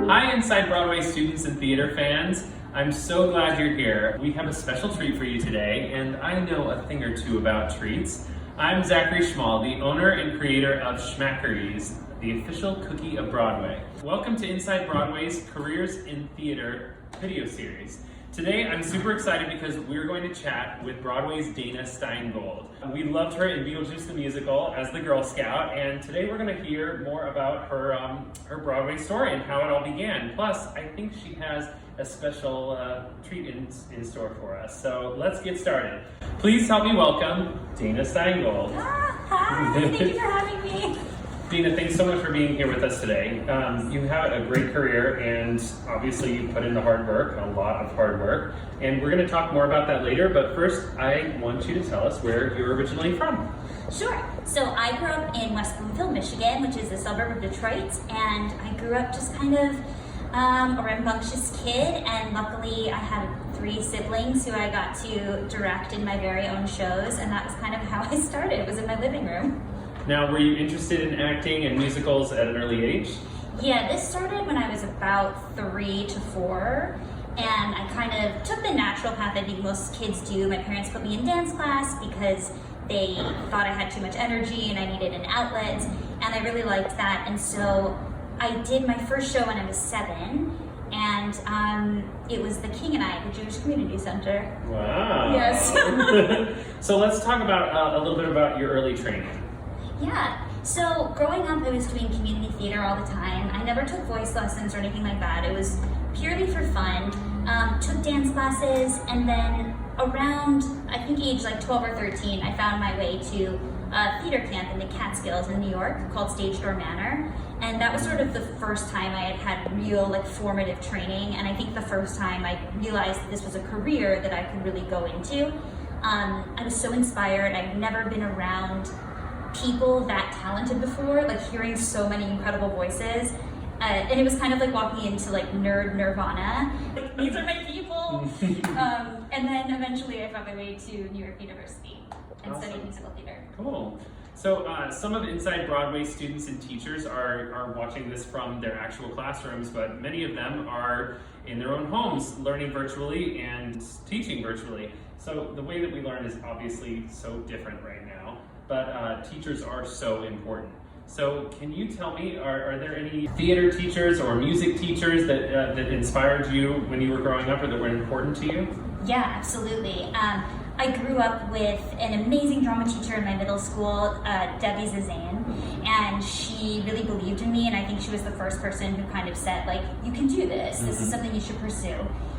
Hi, Inside Broadway students and theater fans. I'm so glad you're here. We have a special treat for you today, and I know a thing or two about treats. I'm Zach Schmahl, the owner and creator of Schmackary, the official cookie of Broadway. Welcome to Inside Broadway's Careers in Theater video series. Today, I'm super excited because we're going to chat with Broadway's Dana Steingold. We loved her in BEETLEJUICE the Musical as the Girl Scout, and today we're going to hear more about her Broadway story and how it all began. Plus, I think she has a special treat in store for us. So let's get started. Please help me welcome Dana Steingold. Hi, thank you for having me. Dana, thanks so much for being here with us today. You have a great career, and obviously you put in the hard work, a lot of hard work, and we're going to talk more about that later, but first I want you to tell us where you're originally from. Sure. So I grew up in West Bloomfield, Michigan, which is a suburb of Detroit, and I grew up just kind of a rambunctious kid, and luckily I had 3 siblings who I got to direct in my very own shows, and that was kind of how I started. It was in my living room. Now, were you interested in acting and musicals at an early age? Yeah, this started when I was about 3 to 4, and I kind of took the natural path I think most kids do. My parents put me in dance class because they thought I had too much energy and I needed an outlet, and I really liked that, and so I did my first show when I was 7, and it was The King and I, the Jewish Community Center. Wow. Yes. So let's talk about a little bit about your early training. Yeah, so growing up I was doing community theater all the time. I never took voice lessons or anything like that. It was purely for fun. Took dance classes, and then around, I think age like 12 or 13, I found my way to a theater camp in the Catskills in New York called Stage Door Manor. And that was sort of the first time I had real like formative training, and I think the first time I realized that this was a career that I could really go into. I was so inspired. I'd never been around people that talented before, like hearing so many incredible voices, and it was kind of like walking into like nirvana. Like, these are my people. And then eventually I found my way to New York University and studied musical theater. Cool. So some of Inside Broadway students and teachers are watching this from their actual classrooms, but many of them are in their own homes learning virtually and teaching virtually. So the way that we learn is obviously so different right now, but teachers are so important. So can you tell me, are there any theater teachers or music teachers that inspired you when you were growing up or that were important to you? Yeah, absolutely. I grew up with an amazing drama teacher in my middle school, Debbie Zazane, and she really believed in me, and I think she was the first person who kind of said, like, you can do this, this is something you should pursue.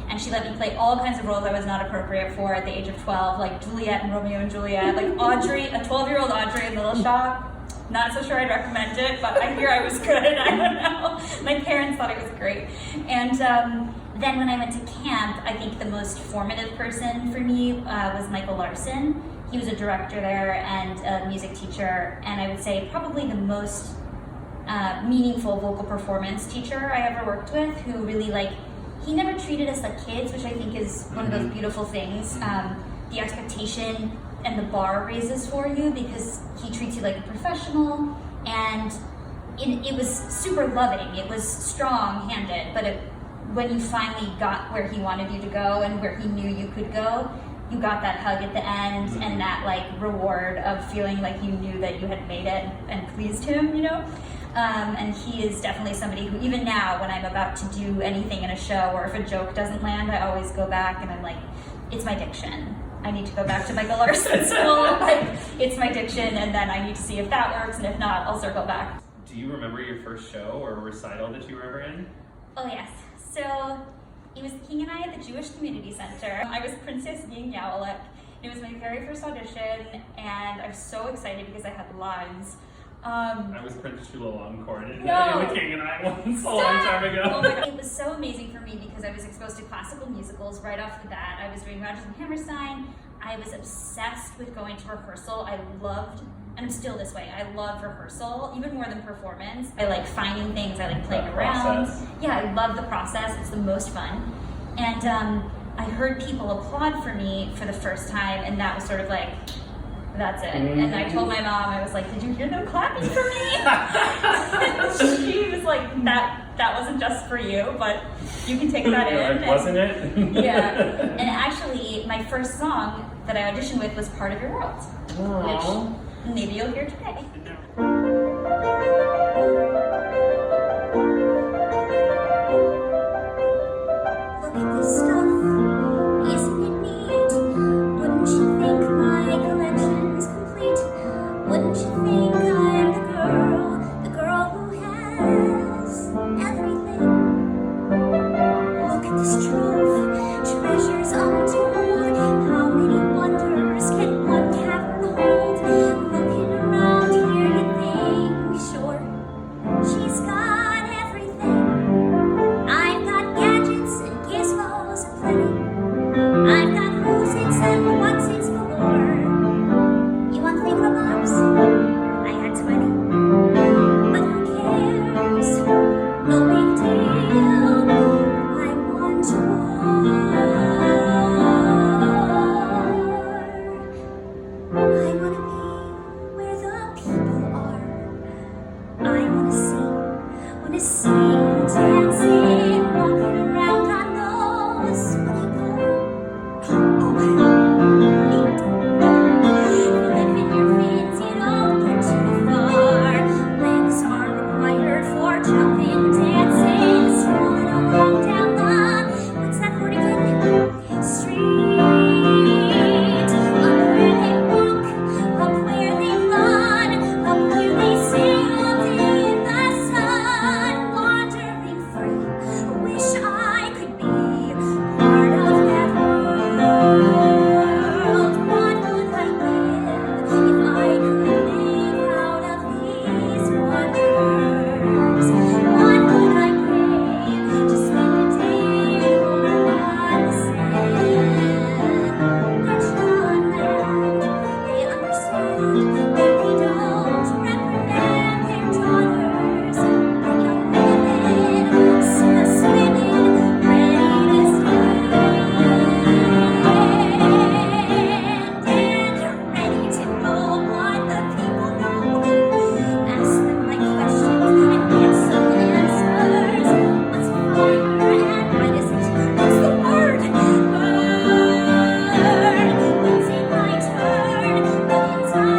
And she let me play all kinds of roles I was not appropriate for at the age of 12, like Juliet and Romeo and Juliet, like Audrey, a 12-year-old Audrey in Little Shop. Not so sure I'd recommend it, but I hear I was good, I don't know. My parents thought it was great. And then when I went to camp, I think the most formative person for me was Michael Larson. He was a director there and a music teacher, and I would say probably the most meaningful vocal performance teacher I ever worked with, who really he never treated us like kids, which I think is one of those beautiful things. The expectation and the bar raises for you because he treats you like a professional, and it was super loving. It was strong-handed, but when you finally got where he wanted you to go and where he knew you could go, you got that hug at the end and that reward of feeling like you knew that you had made it and pleased him, you know? And he is definitely somebody who, even now, when I'm about to do anything in a show or if a joke doesn't land, I always go back and I'm like, it's my diction. I need to go back to Michael Larson school. It's my diction, and then I need to see if that works, and if not, I'll circle back. Do you remember your first show or recital that you were ever in? Oh yes. So it was The King and I at the Jewish Community Center. I was Princess Ying Yowalek. It was my very first audition, and I was so excited because I had lines. I was Prince Chulalongkorn in The King and I once a long time ago. Oh my God. It was so amazing for me because I was exposed to classical musicals right off the bat. I was doing Rodgers and Hammerstein. I was obsessed with going to rehearsal. I loved, and I'm still this way, I love rehearsal, even more than performance. I like finding things, I like playing around. Yeah, I love the process, it's the most fun. And I heard people applaud for me for the first time, and that was sort of like, that's it. And I told my mom, I was like, did you hear them clapping for me? And she was like, that that wasn't just for you, but you can take that in. Like, wasn't it? Yeah. And actually, my first song that I auditioned with was Part of Your World, Aww. which maybe you'll hear today. Look at this stuff, isn't it neat? Wouldn't you think my collection's complete? Wouldn't you think I'm the girl who has everything? Look at this trove, treasures untold. How many wonders can one cavern hold? Looking around here, you think, sure, she's got everything. I've got gadgets and gizmos aplenty. I've got who's it's and what's it's galore. You want thingamabobs? I had 20. But who cares? No big deal. I want more. I wanna be where the people are. I wanna sing, dancing, walking around on those. Live in your fins, you don't get too far. Legs are required for jumping, dancing, strolling along down the, what's that word again? Street. Up where they walk, up where they run, up where they sing all day in the sun, wandering free. Wish I could be part of that world. What would I give if I could live out of these wonders? What would I give to spend a day on the sand? Rich on land, they understand that they don't reprimand their daughters. But young women, swimming, ready to stand, and they're ready to know what the people know. Ask them my questions and get some answers. What's fire and what is it? What's the word? Bird. When's it my turn? Millions I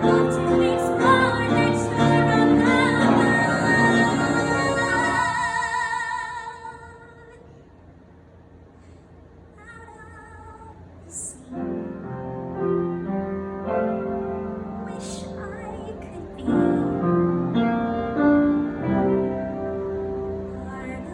love to explore that shore of love. Out of the sea. Wish I could be part of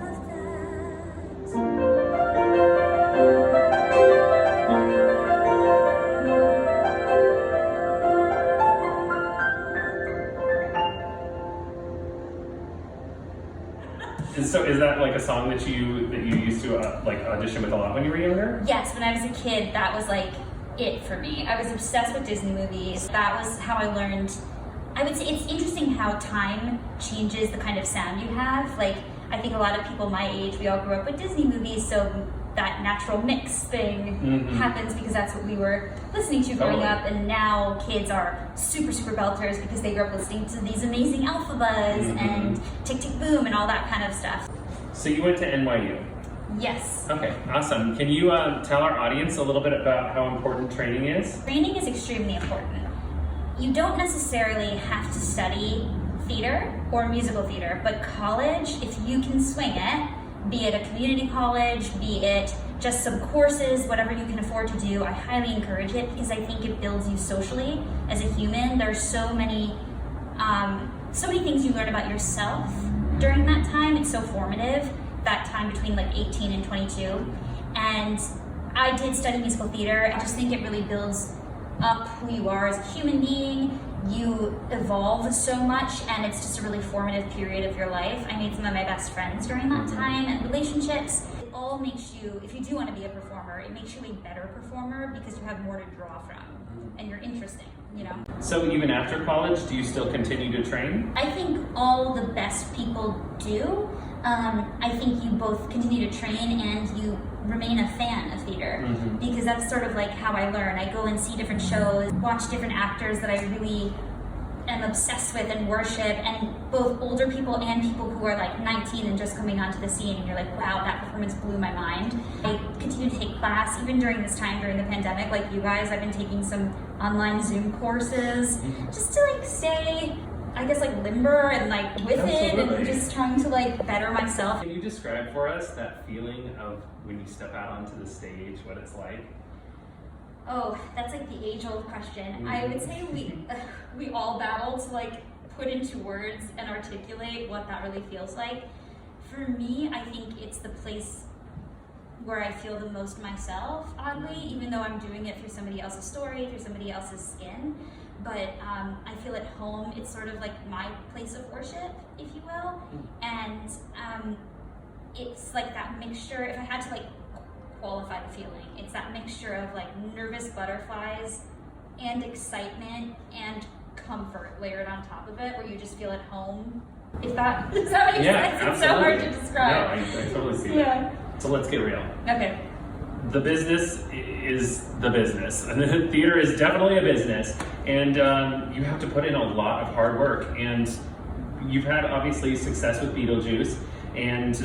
And so is that like a song that you used to like audition with a lot when you were younger? Yes, when I was a kid, that was like it for me. I was obsessed with Disney movies. That was how I learned. I would say it's interesting how time changes the kind of sound you have. Like, I think a lot of people my age, we all grew up with Disney movies, so that natural mix thing happens because that's what we were listening to growing Totally. up, and now kids are super belters because they grew up listening to these amazing Alphabas and Tick Tick Boom and all that kind of stuff. So you went to NYU. Yes. Okay, awesome. Can you tell our audience a little bit about how important training is? Training is extremely important. You don't necessarily have to study theater or musical theater, but college, if you can swing it, be it a community college, be it just some courses, whatever you can afford to do, I highly encourage it because I think it builds you socially as a human. There's so many things you learn about yourself during that time. It's so formative, that time between like 18 and 22. And I did study musical theater. I just think it really builds up who you are as a human being. You evolve so much, and it's just a really formative period of your life. I made some of my best friends during that time, and relationships. It all makes you, if you do want to be a performer, it makes you a better performer because you have more to draw from, and you're interesting, you know? So even after college, do you still continue to train? I think all the best people do. I think you both continue to train and you remain a fan of theater because that's sort of like how I learn. I go and see different shows, watch different actors that I really am obsessed with and worship, and both older people and people who are like 19 and just coming onto the scene, and you're like, wow, that performance blew my mind. I continue to take class even during this time, during the pandemic, like you guys. I've been taking some online Zoom courses just to like stay, I guess, like limber and like with it, and just trying to like better myself. Can you describe for us that feeling of when you step out onto the stage, what it's like? Oh, that's like the age-old question. I would say we all battle to like put into words and articulate what that really feels like. For me, I think it's the place where I feel the most myself, oddly, even though I'm doing it through somebody else's story, through somebody else's skin. But I feel at home. It's sort of like my place of worship, if you will. And it's like that mixture, if I had to like qualify the feeling, it's that mixture of like nervous butterflies and excitement and comfort layered on top of it, where you just feel at home. Does that make sense? Absolutely. It's so hard to describe. No, I totally see that. So let's get real. Okay. The business is the business. The theater is definitely a business, and you have to put in a lot of hard work. And you've had obviously success with Beetlejuice. And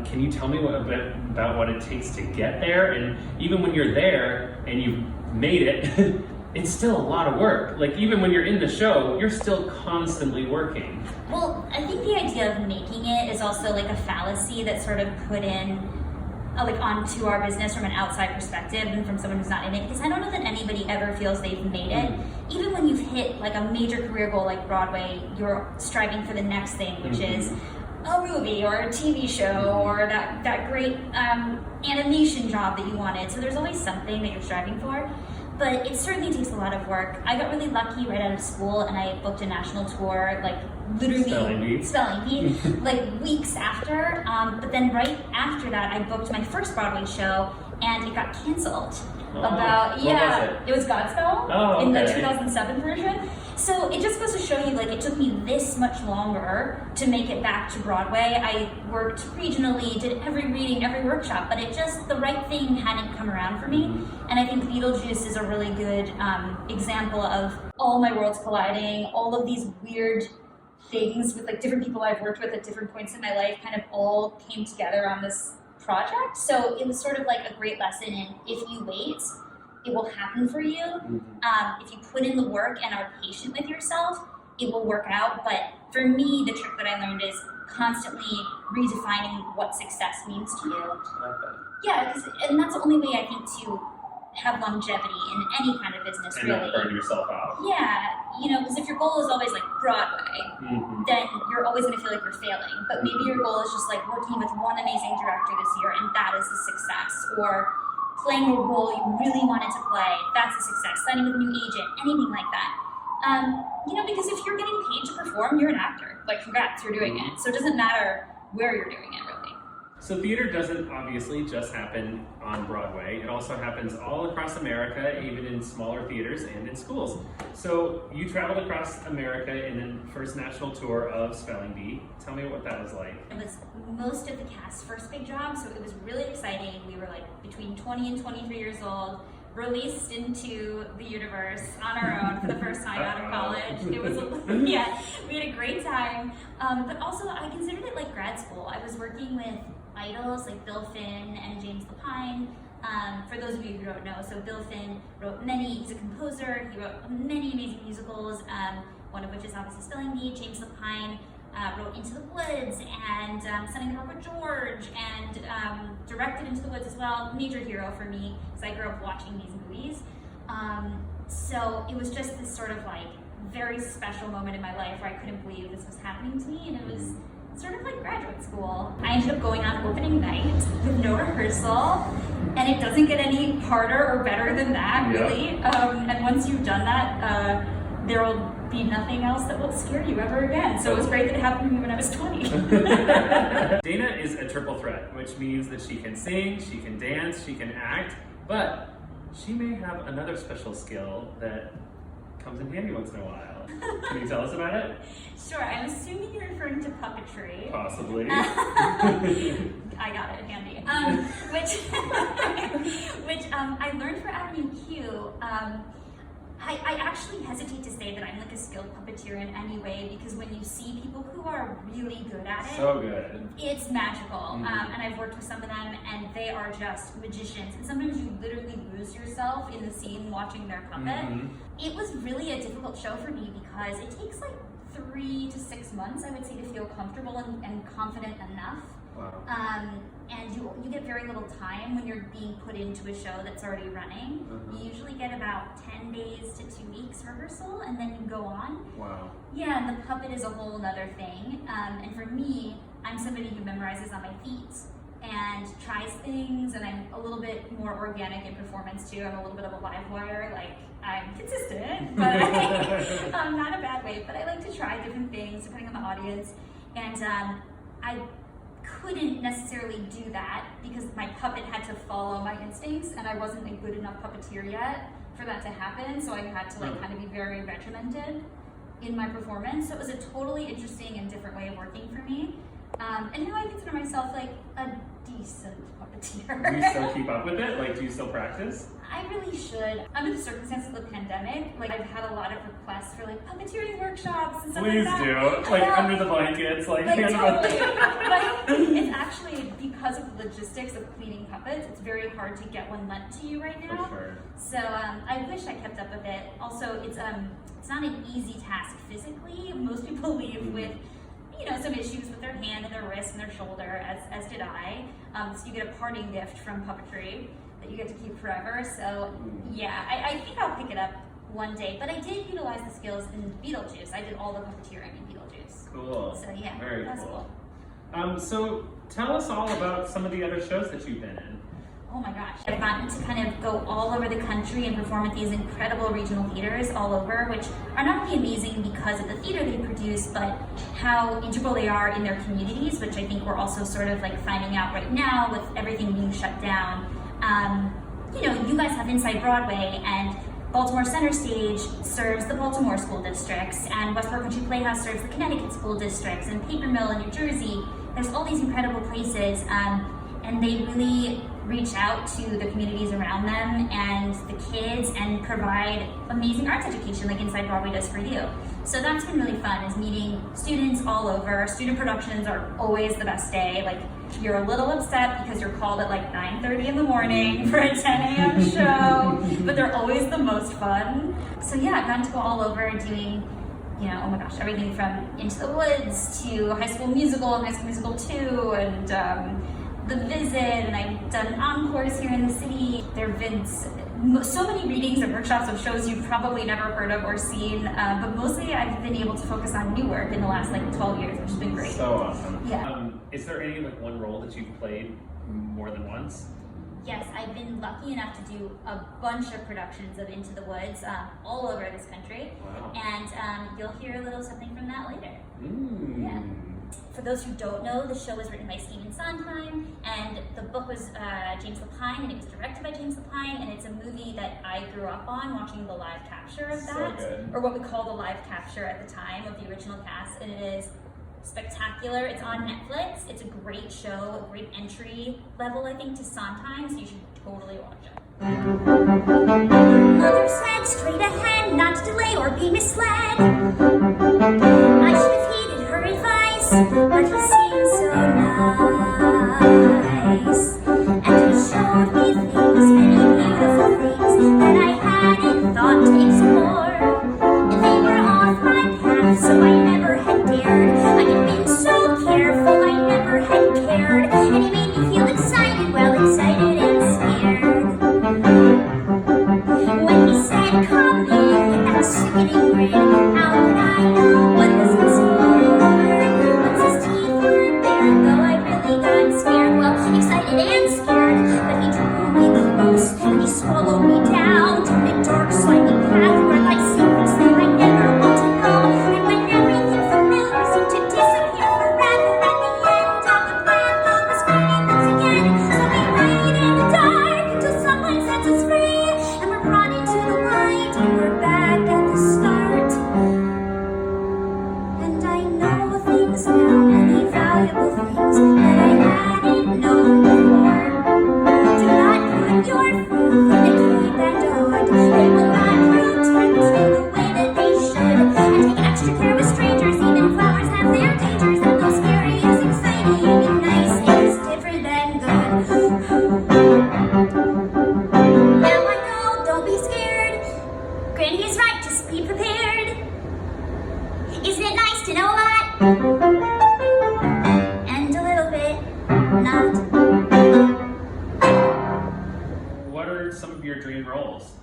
can you tell me a bit about what it takes to get there? And even when you're there and you've made it, it's still a lot of work. Like even when you're in the show, you're still constantly working. Well, I think the idea of making it is also like a fallacy that's sort of put in like onto our business from an outside perspective and from someone who's not in it, because I don't know that anybody ever feels they've made it. Even when you've hit like a major career goal like Broadway, you're striving for the next thing, which is a movie or a TV show or that great animation job that you wanted. So there's always something that you're striving for. But it certainly takes a lot of work. I got really lucky right out of school, and I booked a national tour, like literally spelling bee, like weeks after. But then right after that, I booked my first Broadway show, and it got canceled. What was it? It was Godspell in the 2007 version. So it just goes to show you, like, it took me this much longer to make it back to Broadway. I worked regionally, did every reading, every workshop, but the right thing hadn't come around for me. And I think Beetlejuice is a really good example of all my worlds colliding, all of these weird things with like different people I've worked with at different points in my life kind of all came together on this project. So it was sort of like a great lesson in, if you wait, it will happen for you. If you put in the work and are patient with yourself, it will work out. But for me, the trick that I learned is constantly redefining what success means to you. Yeah, and that's the only way I think to have longevity in any kind of business, and really. not burn yourself out. Yeah, because if your goal is always like Broadway, then you're always going to feel like you're failing. But maybe your goal is just like working with one amazing director this year, and that is a success. Or playing a role you really wanted to play, that's a success. Signing with a new agent, anything like that. Because if you're getting paid to perform, you're an actor. Like, congrats, you're doing it. So it doesn't matter where you're doing it, really. So theater doesn't obviously just happen on Broadway. It also happens all across America, even in smaller theaters and in schools. So you traveled across America in the first national tour of Spelling Bee. Tell me what that was like. It was most of the cast's first big job, so it was really exciting. We were like between 20 and 23 years old, released into the universe on our own for the first time out of college. It was, we had a great time. But also I considered it like grad school. I was working with idols like Bill Finn and James Lapine. For those of you who don't know, so Bill Finn he's a composer, he wrote many amazing musicals, one of which is obviously Spelling Bee. James Lapine wrote Into the Woods and Sunny in the Park with George, and directed Into the Woods as well. Major hero for me, because I grew up watching these movies. So it was just this sort of like very special moment in my life where I couldn't believe this was happening to me, and it was sort of like graduate school. I ended up going on opening night with no rehearsal, and it doesn't get any harder or better than that, really. And once you've done that, there will be nothing else that will scare you ever again. So it was great that it happened to me when I was 20. Dana is a triple threat, which means that she can sing, she can dance, she can act, but she may have another special skill that comes in handy once in a while. Can you tell us about it? Sure, I'm assuming you're referring to puppetry. Possibly. I got it handy. Which I learned for Avenue Q. I actually hesitate to say that I'm like a skilled puppeteer in any way, because when you see people who are really good at it, so good, it's magical. And I've worked with some of them, and they are just magicians. And sometimes you literally lose yourself in the scene watching their puppet. It was really a difficult show for me because it takes like 3 to 6 months, I would say, to feel comfortable and confident enough. Wow. And you get very little time when you're being put into a show that's already running. You usually get about 10 days to 2 weeks rehearsal, and then you go on. Wow. Yeah, and the puppet is a whole other thing. And for me, I'm somebody who memorizes on my feet and tries things, and I'm a little bit more organic in performance too. I'm a little bit of a live wire. Like, I'm consistent, but not in a bad way. But I like to try different things depending on the audience. And I couldn't necessarily do that because my puppet had to follow my instincts, and I wasn't a good enough puppeteer yet for that to happen. So I had to like kind of be very regimented in my performance. So it was a totally interesting and different way of working for me. And now I consider myself like a decent puppeteer. Do you still keep up with it? Like, do you still practice? I really should. Under the circumstances of the pandemic, like I've had a lot of requests for like puppeteering workshops and stuff Please like that. do. Like under the blankets, like totally. But it's actually because of the logistics of cleaning puppets, it's very hard to get one lent to you right now. For sure. So I wish I kept up with it. Also, it's not an easy task physically. Most people leave with some issues with their hand and their wrist and their shoulder, as did I. So you get a parting gift from Puppetry that you get to keep forever. So yeah, I think I'll pick it up one day. But I did utilize the skills in Beetlejuice. I did all the puppeteering in Beetlejuice. Cool. So yeah, very that's cool. So tell us all about some of the other shows that you've been in. Oh my gosh. I've gotten to kind of go all over the country and perform at these incredible regional theaters all over, which are not only amazing because of the theater they produce, but how integral they are in their communities, which I think we're also sort of like finding out right now with everything being shut down. You guys have Inside Broadway, and Baltimore Center Stage serves the Baltimore school districts, and Westport Country Playhouse serves the Connecticut school districts, and Paper Mill in New Jersey. There's all these incredible places, and they really reach out to the communities around them and the kids and provide amazing arts education like Inside Broadway does for you. So that's been really fun, is meeting students all over. Student productions are always the best day. Like, you're a little upset because you're called at like 9:30 in the morning for a 10 a.m. show, but they're always the most fun. So yeah, I've gotten to go all over doing, oh my gosh, everything from Into the Woods to High School Musical and High School Musical 2 and The Visit, and I've done encores here in the city. There have been so many readings and workshops of shows you've probably never heard of or seen, but mostly I've been able to focus on new work in the last 12 years, which has been great. So awesome. Yeah. Is there any one role that you've played more than once? Yes, I've been lucky enough to do a bunch of productions of Into the Woods all over this country. Wow. And you'll hear a little something from that later. Yeah. For those who don't know, the show was written by Stephen Sondheim, and the book was James Lapine, and it was directed by James Lapine, and it's a movie that I grew up on, watching the live capture of that, or what we call the live capture at the time of the original cast, and it is spectacular. It's on Netflix. It's a great show, a great entry level, I think, to Sondheim, so you should totally watch it. Mother said straight ahead, not to delay or be misled. I should have heeded her advice, but he seemed so nice. And he showed me things, many beautiful things that I hadn't thought to explore. And they were off my path, so I never had dared. I had been so careful, I never had cared. And he made me feel excited, well, excited and scared. When he said, come in, with that sickening grin, how could I know what was in store? Once his teeth were bare, though I really some of your dream roles?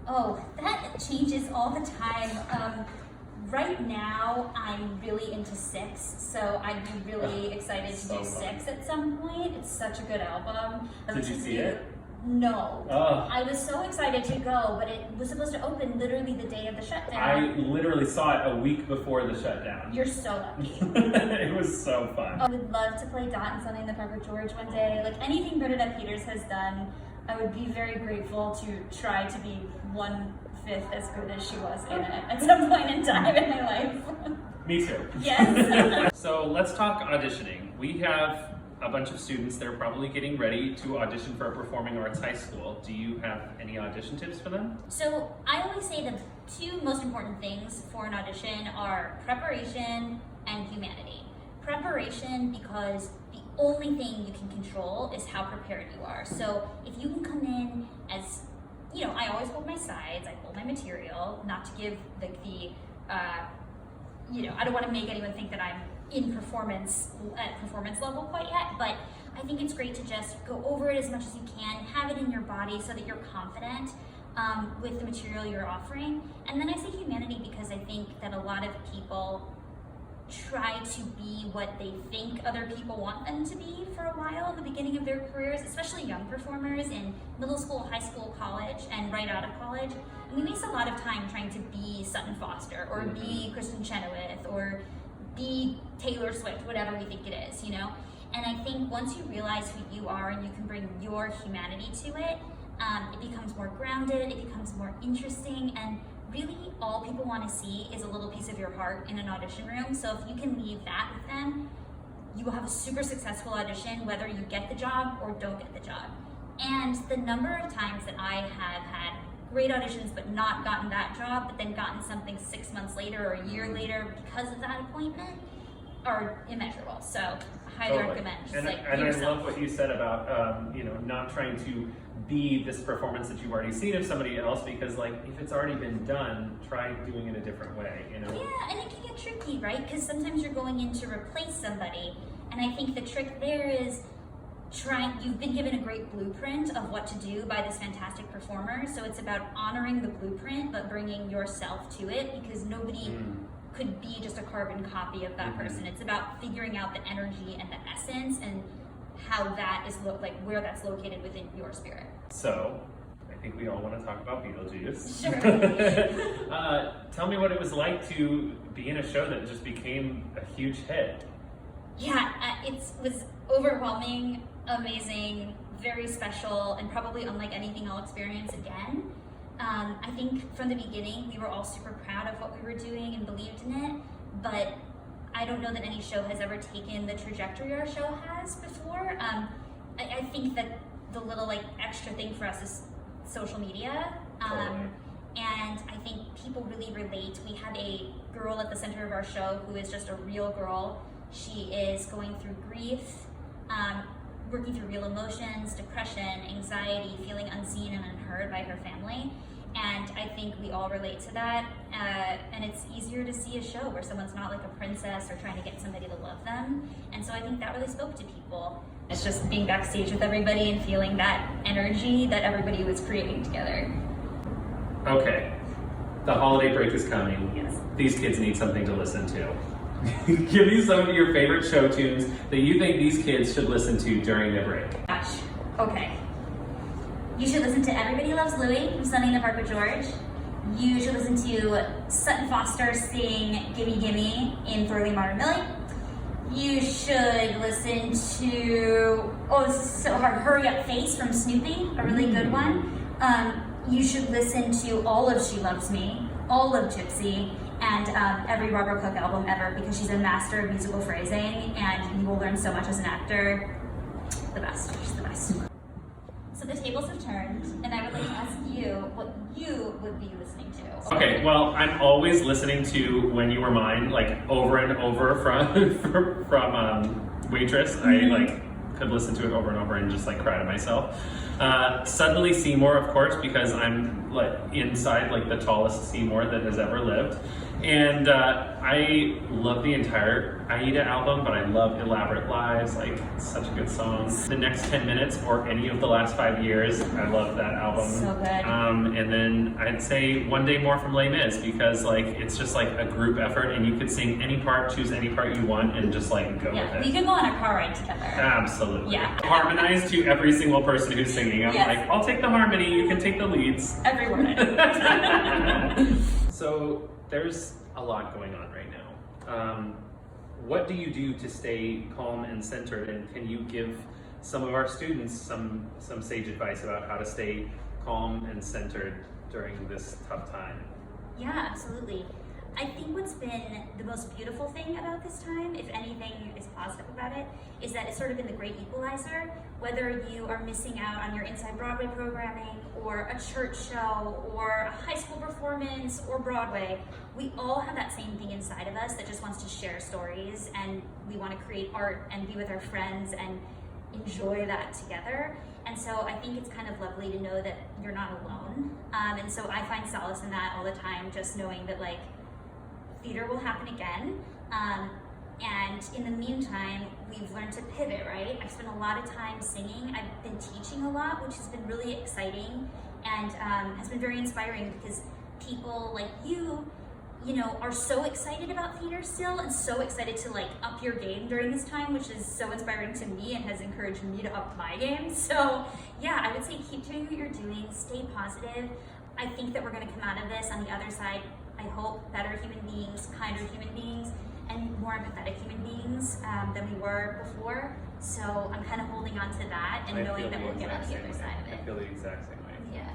Oh, that changes all the time. Right now, I'm really into Six, so I'd be really excited to do Six at some point. It's such a good album. Did you see it? No. Oh. I was so excited to go, but it was supposed to open literally the day of the shutdown. I literally saw it a week before the shutdown. You're so lucky. It was so fun. I would love to play Dot in something in the Park with George one day. Like anything Bernadette Peters has done, I would be very grateful to try to be 1/5 as good as she was in it at some point in time in my life. Me too. Yes. So let's talk auditioning. We have a bunch of students that are probably getting ready to audition for a performing arts high school. Do you have any audition tips for them? So I always say the two most important things for an audition are preparation and humanity. Preparation, because the only thing you can control is how prepared you are. So if you can come in as, you know, I always hold my sides, I hold my material, not to give you know, I don't want to make anyone think that I'm in performance level quite yet, but I think it's great to just go over it as much as you can, have it in your body so that you're confident with the material you're offering. And then I say humanity because I think that a lot of people try to be what they think other people want them to be for a while at the beginning of their careers, especially young performers in middle school, high school, college, and right out of college. And we waste a lot of time trying to be Sutton Foster or be Kristen Chenoweth or be Taylor Swift, whatever we think it is, you know? And I think once you realize who you are and you can bring your humanity to it, it becomes more grounded, it becomes more interesting, and really all people want to see is a little piece of your heart in an audition room. So if you can leave that with them, you will have a super successful audition, whether you get the job or don't get the job. And the number of times that I have had great auditions but not gotten that job, but then gotten something 6 months later or a year later because of that appointment are immeasurable. So I highly recommend. And I love what you said about you know, not trying to be this performance that you've already seen of somebody else, because like if it's already been done, try doing it a different way, you know? Yeah, and it can get tricky, right? Because sometimes you're going in to replace somebody, and I think the trick there is you've been given a great blueprint of what to do by this fantastic performer, so it's about honoring the blueprint but bringing yourself to it, because nobody could be just a carbon copy of that person. It's about figuring out the energy and the essence and how that is where that's located within your spirit. So I think we all want to talk about Beetlejuice. Sure. Tell me what it was like to be in a show that just became a huge hit. Yeah, it was overwhelming, amazing, very special, and probably unlike anything I'll experience again. I think from the beginning we were all super proud of what we were doing and believed in it, but I don't know that any show has ever taken the trajectory our show has before. I think that the little extra thing for us is social media. And I think people really relate. We have a girl at the center of our show who is just a real girl. She is going through grief, working through real emotions, depression, anxiety, feeling unseen and unheard by her family. And I think we all relate to that. And it's easier to see a show where someone's not like a princess or trying to get somebody to love them. And so I think that really spoke to people. It's just being backstage with everybody and feeling that energy that everybody was creating together. Okay, the holiday break is coming. Yes. These kids need something to listen to. Give me some of your favorite show tunes that you think these kids should listen to during their break. Gosh, okay. You should listen to Everybody Loves Louie from Sunday in the Park with George. You should listen to Sutton Foster sing Gimme Gimme in Thorley Martin Millie. You should listen to, oh, this is so hard, Hurry Up Face from Snoopy, a really good one. You should listen to all of She Loves Me, all of Gypsy, and every Barbara Cook album ever, because she's a master of musical phrasing and you will learn so much as an actor. The best, she's the best. So the tables have turned, and I would like to ask you what you would be listening to. Okay, well, I'm always listening to When You Were Mine, like over and over from Waitress. I could listen to it over and over and just cry to myself. Suddenly Seymour, of course, because I'm inside the tallest Seymour that has ever lived. And I love the entire Aida album, but I love Elaborate Lives, like it's such a good song. The Next 10 Minutes or any of the last 5 years, I love that album. So good. And then I'd say One Day More from Les Mis, because like it's just like a group effort and you could sing any part, choose any part you want and just like go with it. We could go on a car ride together. Absolutely. Yeah. Harmonize to every single person who's singing. I'm Yes. like, I'll take the harmony, you can take the leads. Every word. So there's a lot going on right now. What do you do to stay calm and centered, and can you give some of our students some sage advice about how to stay calm and centered during this tough time? Yeah, absolutely. I think what's been the most beautiful thing about this time, if anything is positive about it, is that it's sort of been the great equalizer. Whether you are missing out on your Inside Broadway programming, or a church show, or a high school performance, or Broadway, we all have that same thing inside of us that just wants to share stories, and we want to create art and be with our friends and enjoy that together. And so I think it's kind of lovely to know that you're not alone. And so I find solace in that all the time, just knowing that like, theater will happen again, and in the meantime, we've learned to pivot, right? I've spent a lot of time singing. I've been teaching a lot, which has been really exciting and has been very inspiring because people like you know, are so excited about theater still and so excited to like up your game during this time, which is so inspiring to me and has encouraged me to up my game. So yeah, I would say keep doing what you're doing, stay positive. I think that we're gonna come out of this on the other side, I hope, better human beings, kinder human beings, and more empathetic human beings than we were before. So I'm kind of holding on to that and knowing that we'll get on the other side of it. I feel the exact same way. Yeah.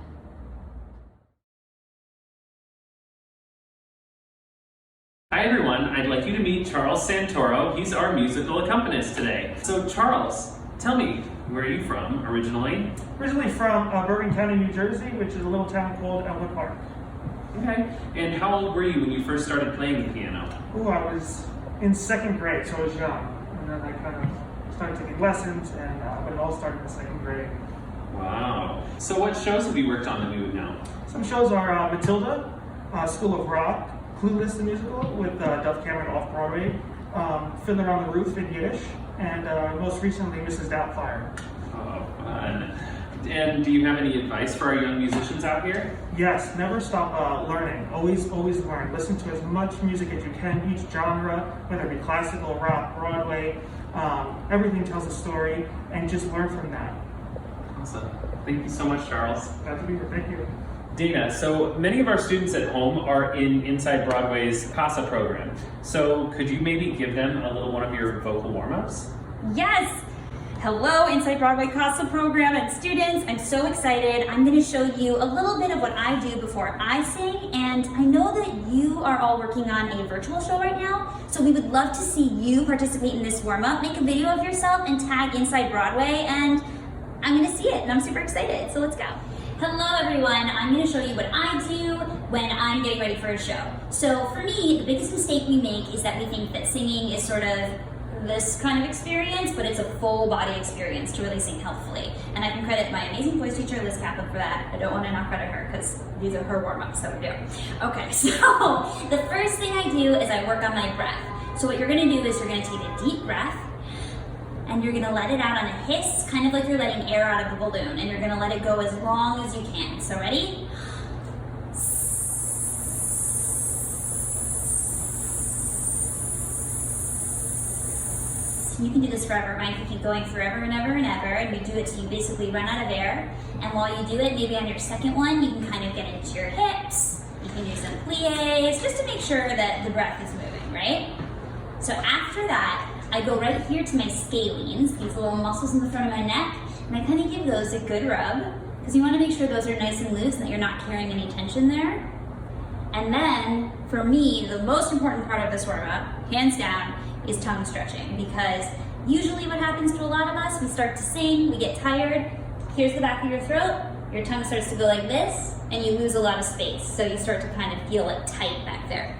Hi everyone, I'd like you to meet Charles Santoro. He's our musical accompanist today. So Charles, tell me, where are you from originally? Originally from Bergen County, New Jersey, which is a little town called Elmwood Park. Okay, and how old were you when you first started playing the piano? Ooh, I was in 2nd grade, so I was young. And then I kind of started taking lessons, and but it all started in 2nd grade. Wow. So what shows have you worked on that we would know? Some shows are Matilda, School of Rock, Clueless the Musical with Duff Cameron off-Broadway, Fiddler on the Roof in Yiddish, and most recently Mrs. Doubtfire. Oh, fun. And do you have any advice for our young musicians out here? Yes, never stop learning. Always learn. Listen to as much music as you can, each genre, whether it be classical, rock, Broadway. Everything tells a story, and just learn from that. Awesome. Thank you so much, Charles. Glad to be here. Thank you. Dana, so many of our students at home are in Inside Broadway's CASA program. So could you maybe give them a little one of your vocal warm-ups? Yes! Hello, Inside Broadway CASA program and students. I'm so excited. I'm going to show you a little bit of what I do before I sing, and I know that you are all working on a virtual show right now, so we would love to see you participate in this warm-up. Make a video of yourself and tag Inside Broadway, and I'm going to see it, and I'm super excited, so let's go. Hello everyone, I'm going to show you what I do when I'm getting ready for a show. So for me, the biggest mistake we make is that we think that singing is sort of this kind of experience, but it's a full body experience to really sing healthfully. And I can credit my amazing voice teacher, Liz Kaplan, for that. I don't want to not credit her because these are her warm-ups that we do. Okay, so the first thing I do is I work on my breath. So what you're going to do is you're going to take a deep breath, and you're gonna let it out on a hiss, kind of like you're letting air out of a balloon, and you're gonna let it go as long as you can. So ready? You can do this forever. Mine can keep going forever and ever and ever, and we do it till you basically run out of air. And while you do it, maybe on your second one, you can kind of get into your hips. You can do some plies, just to make sure that the breath is moving, right? So after that, I go right here to my scalenes, these little muscles in the front of my neck, and I kind of give those a good rub, because you want to make sure those are nice and loose and that you're not carrying any tension there. And then, for me, the most important part of this warm-up, hands down, is tongue stretching, because usually what happens to a lot of us, we start to sing, we get tired, here's the back of your throat, your tongue starts to go like this, and you lose a lot of space, so you start to kind of feel it tight back there.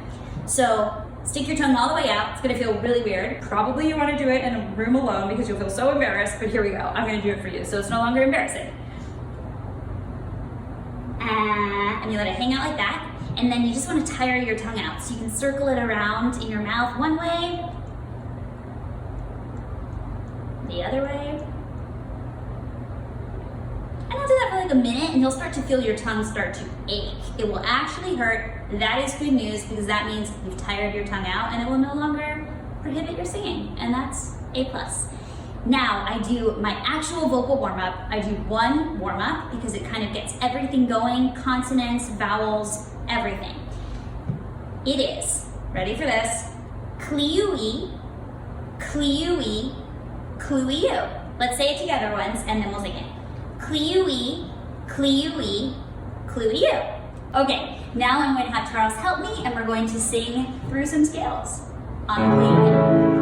So, stick your tongue all the way out. It's gonna feel really weird. Probably you wanna do it in a room alone because you'll feel so embarrassed, but here we go. I'm gonna do it for you, so it's no longer embarrassing. And you let it hang out like that, and then you just wanna tire your tongue out. So you can circle it around in your mouth one way, the other way. And I'll do that for like a minute and you'll start to feel your tongue start to ache. It will actually hurt. That is good news because that means you've tired your tongue out and it will no longer prohibit your singing, and that's A+. Now I do my actual vocal warm-up. I do one warm-up because it kind of gets everything going, consonants, vowels, everything. It is, ready for this, clee-oo-ee, clee-oo-ee, clee-oo. Let's say it together once and then we'll sing it. Clee-oo-ee, clee-oo-ee, clee-oo. Okay, now I'm going to have Charles help me and we're going to sing through some scales on the clee-oo-ee.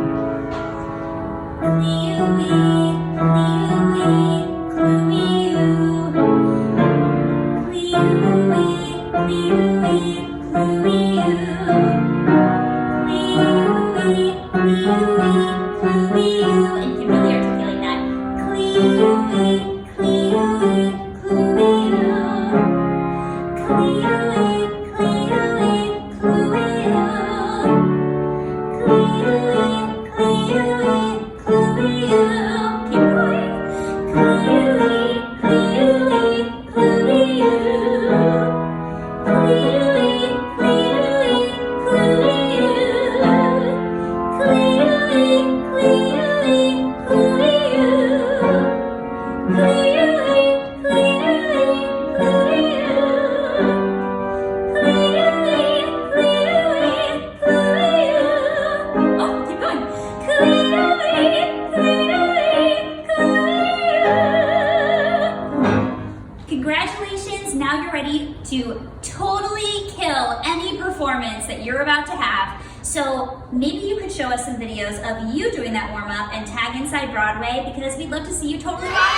Clee-oo-ee, clee-oo-ee, clee-oo. Clee-oo-ee, clee-oo-ee, clee-oo. Clee-oo-ee, clee-oo-ee, clee-oo. And you can really articulate that. Clee-oo-ee, clee-oo-ee, clee-oo. Clee-oo-ee, clee-oo-ee, clee-oo. Clee-oo-ee, clee-oo-ee, clee-oo. Keep going. Clee-oo-ee, clee-oo-ee, clee-oo. Clee-oo-ee, clee-oo-ee, clee-oo. Clee-oo-ee, clee-oo-ee, clee-oo. Clee-oo-ee, clee-oo-ee, clee-oo. Clee-oo-ee, clee-oo-ee, clee-oo. Oh, keep going. Clee-oo-ee, clee-oo-ee, clee-oo. Congratulations, now you're ready to totally kill any performance that you're about to have. So maybe you could show us some videos of you doing that warm-up and tag Inside Broadway because we'd love to see you totally rock